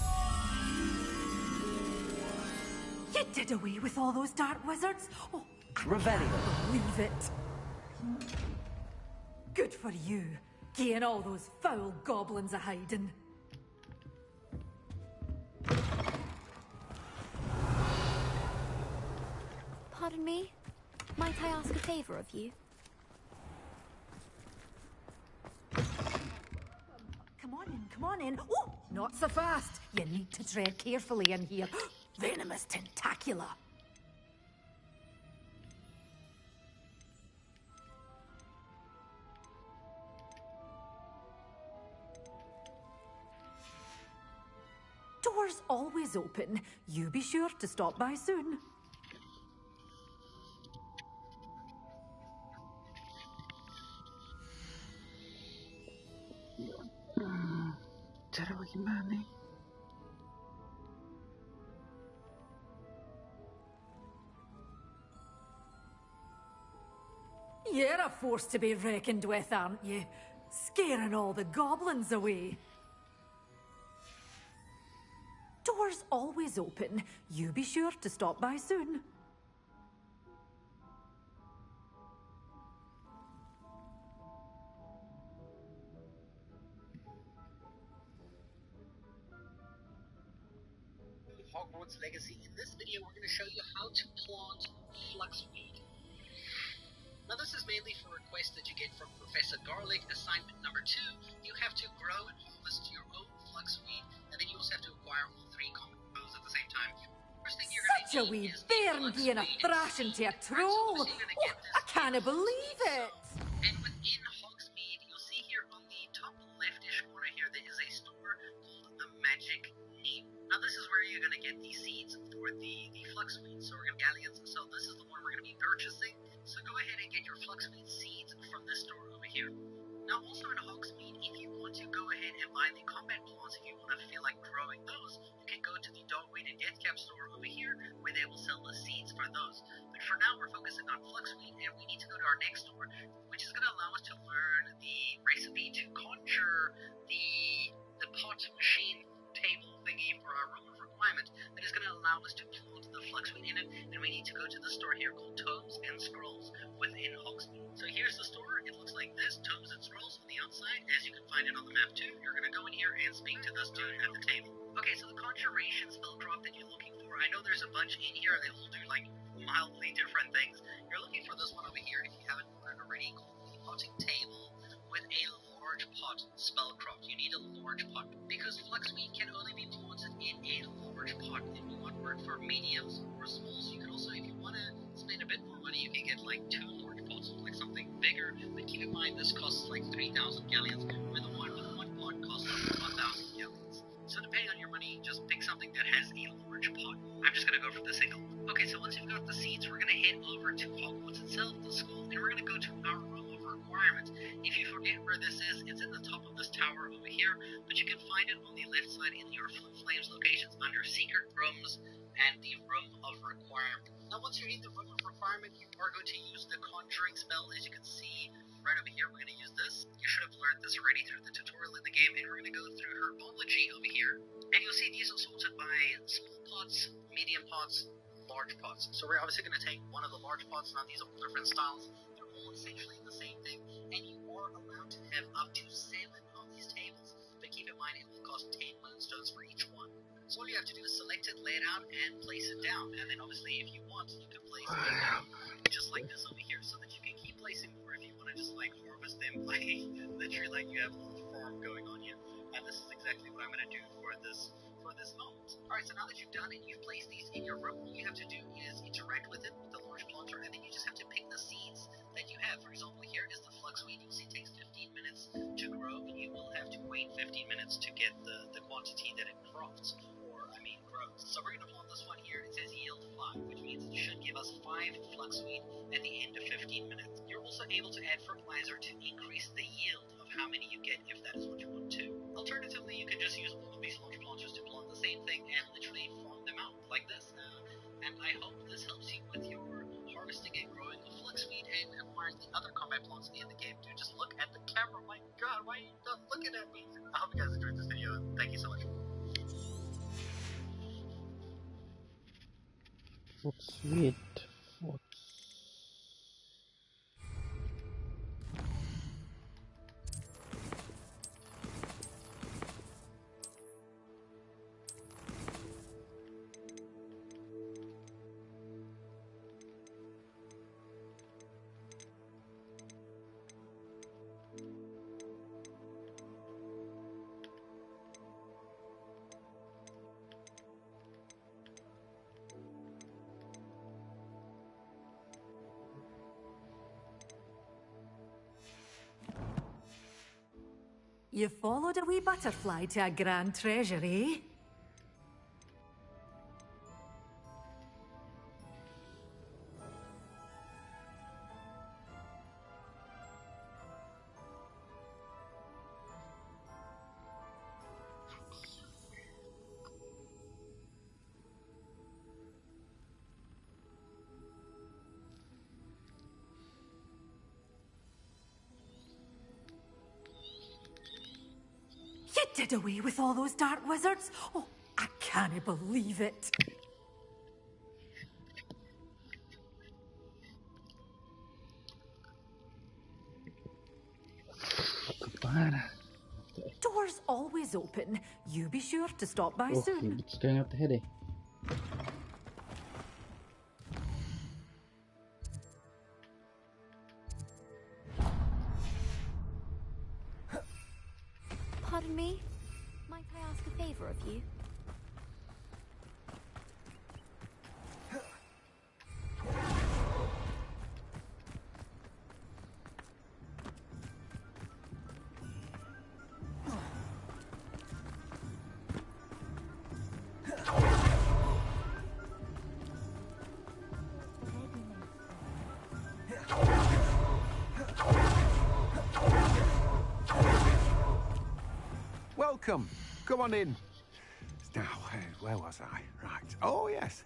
Speaker 7: You did away with all those dark wizards? Oh,
Speaker 11: Revelio.
Speaker 7: believe it. Good for you, getting all those foul goblins a hiding.
Speaker 9: Pardon me? Might I ask a favor of you?
Speaker 7: Come on in. Oh, not so fast. You need to tread carefully in here. Venomous tentacula. Doors always open. You be sure to stop by soon.
Speaker 2: Cara bagaimana?
Speaker 7: You're a force to be reckoned with, aren't you? Scaring all the goblins away. Doors always open. You be sure to stop by soon.
Speaker 15: Hogwarts Legacy. In this video, we're going to show you how to plant fluxweed. Now, this is mainly for a quest that you get from Professor Garlic. Assignment number 2, you have to grow and harvest your own fluxweed, and then you also have to acquire all 3 combos at the same time. First thing you're going to
Speaker 7: Such a wee bairn being a thrashing to a troll. Oh, I can't believe it.
Speaker 15: And within Hogsmeade, you'll see here on the top leftish corner here, there is a store called the Magic Neem. Now, this is where you're going to get the seeds for the fluxweed. So we're going to galleons. So this is the one we're going to be purchasing. So go ahead and get your fluxweed seeds from this store over here. Now, also in Hogsmeade, if you want to go ahead and buy the combat plants, if you want to feel like growing those, you can go to the Darkweed and Deathcap store over here, where they will sell the seeds for those. But for now, we're focusing on fluxweed, and we need to go to our next store, which is going to allow us to learn the recipe to conjure the pot machine table thingy for our room of requirement that is going to allow us to plant the fluxweed in it, and we need to go to the store here called Tomes and Scrolls within Hogsmeade. So here's the store. It looks like this, Tomes and Scrolls on the outside, as you can find it on the map too. You're going to go in here and speak to this dude at the table. Okay, so the conjuration spell drop that you're looking for, I know there's a bunch in here, they all do like mildly different things. You're looking for this one over here, if you haven't already, called the Potting Table with a large pot spellcraft. You need a large pot because fluxweed can only be planted in a large pot. It will not work for mediums or smalls. You can also, if you want to spend a bit more money, you can get like 2 large pots or like something bigger. But keep in mind, this costs like 3,000 galleons, where the one with 1 pot costs 1,000 galleons. So depending on your money, just pick something that has a large pot. I'm just going to go for the single. Okay, so once you've got the seeds, we're going to head over to Hogwarts itself, the school, and we're going to go to our room of requirement. If you forget where this is, it's in the top of this tower over here, but you can find it on the left side in your Flames locations under Secret Rooms and the Room of Requirement. Now, once you're in the Room of Requirement, you are going to use the Conjuring spell. As you can see right over here, we're going to use this. You should have learned this already through the tutorial in the game, and we're going to go through Herbology over here. And you'll see these are sorted by small pots, medium pots, large pots. So we're obviously going to take one of the large pots. Now, these are all different styles. They're all essentially the same thing, and you are allowed to have up to 7 of these tables. But keep in mind, it will cost 10 moonstones for each one. So all you have to do is select it, lay it out, and place it down. And then obviously, if you want, you can place it down just like this over here, so that you can keep placing more if you want to just like harvest them, like literally like you have a little farm going on here. And this is exactly what I'm going to do for this moment. Alright, so now that you've done it, you've placed these in your room, all you have to do is interact with it with the large planter, and then you just have to pick the seeds that you have. For example, here is the fluxweed. You'll see it takes 15 minutes to grow, and you will have to wait 15 minutes to get the quantity that it crafts, or I mean grows. So we're going to plant this one here. It says yield 5, which means it should give us 5 fluxweed at the end of 15 minutes. You're also able to add fertilizer to increase the yield of how many you get, if that is what you want to. Alternatively, you can just use all of these large planters to plant the same thing and literally farm them out like this. And I hope this helps you with your harvesting and growing of fluxweed and acquiring the other combat plants in the game. Dude, just look at the camera. My god, why are you not looking at me? I hope you guys enjoyed this video. Thank you so much.
Speaker 2: Fluxweed.
Speaker 7: You followed a wee butterfly to a grand treasure, eh? You did away with all those dark wizards? Oh, I can't believe it. Doors always open. You be sure to stop by soon.
Speaker 2: It's going up the heady.
Speaker 9: Pardon me? Might I ask a favor of you?
Speaker 10: Welcome. Come on in. Now, where was I? Right. Oh, yes.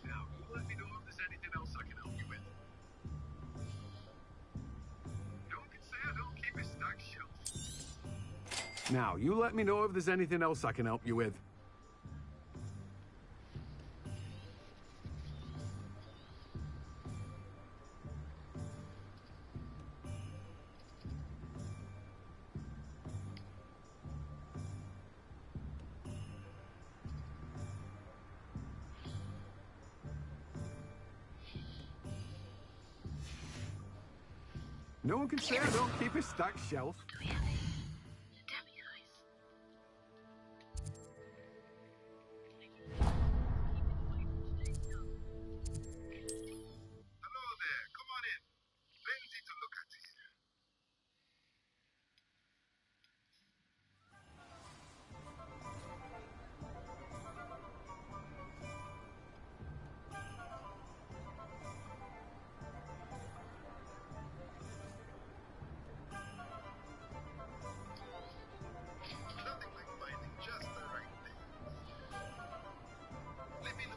Speaker 15: Now, you let me know if there's anything else I can help you with. No one can say I don't keep a stock shelf.
Speaker 10: Now, you let me know if there's anything else I can help you with. No one can say I don't keep a stacked shelf.
Speaker 15: Hello there, come on in. Plenty to look at here. Nothing like finding just the right thing. Let me know.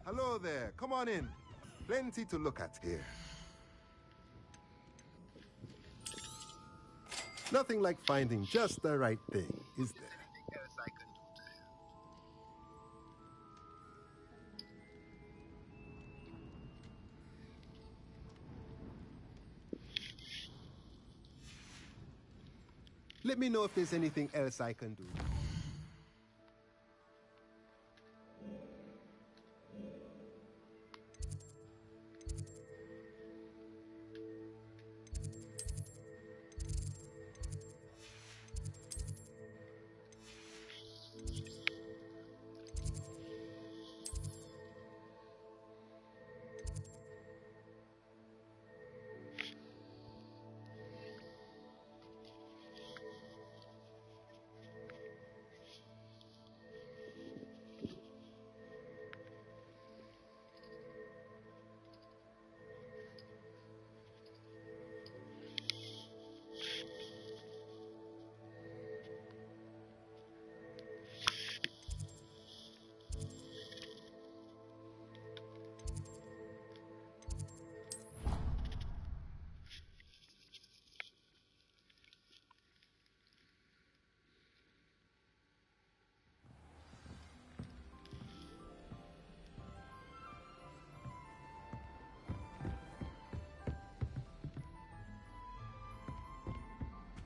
Speaker 16: Hello there. Come on in. Plenty to look at here. Nothing like finding just the right thing, is there?
Speaker 15: Anything else I can do to help?
Speaker 16: Let me know if there's anything else I can do.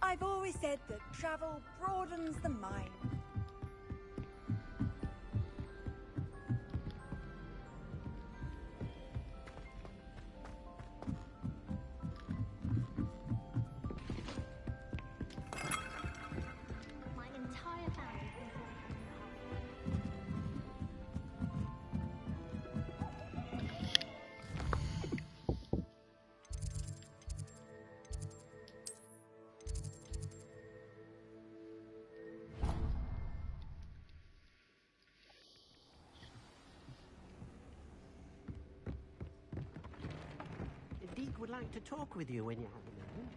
Speaker 13: I've always said that travel broadens the mind.
Speaker 14: My entire family's been born from the
Speaker 17: Deke would like to talk with you when you have a moment.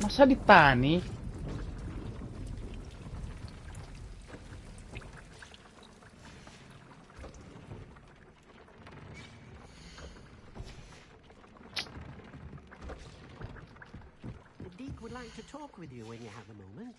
Speaker 2: Masa ditani?
Speaker 17: The Deek would like to talk with you when you have a moment.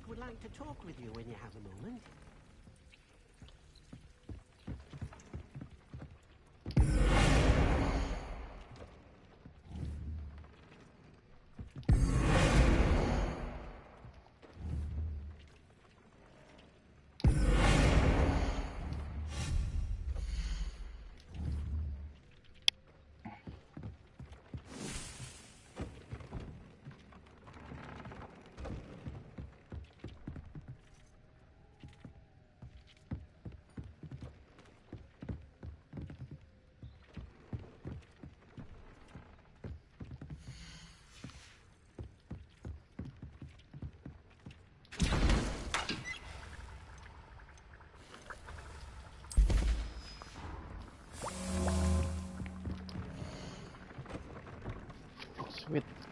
Speaker 17: Would like to talk with you when you have a moment.
Speaker 2: Sweet.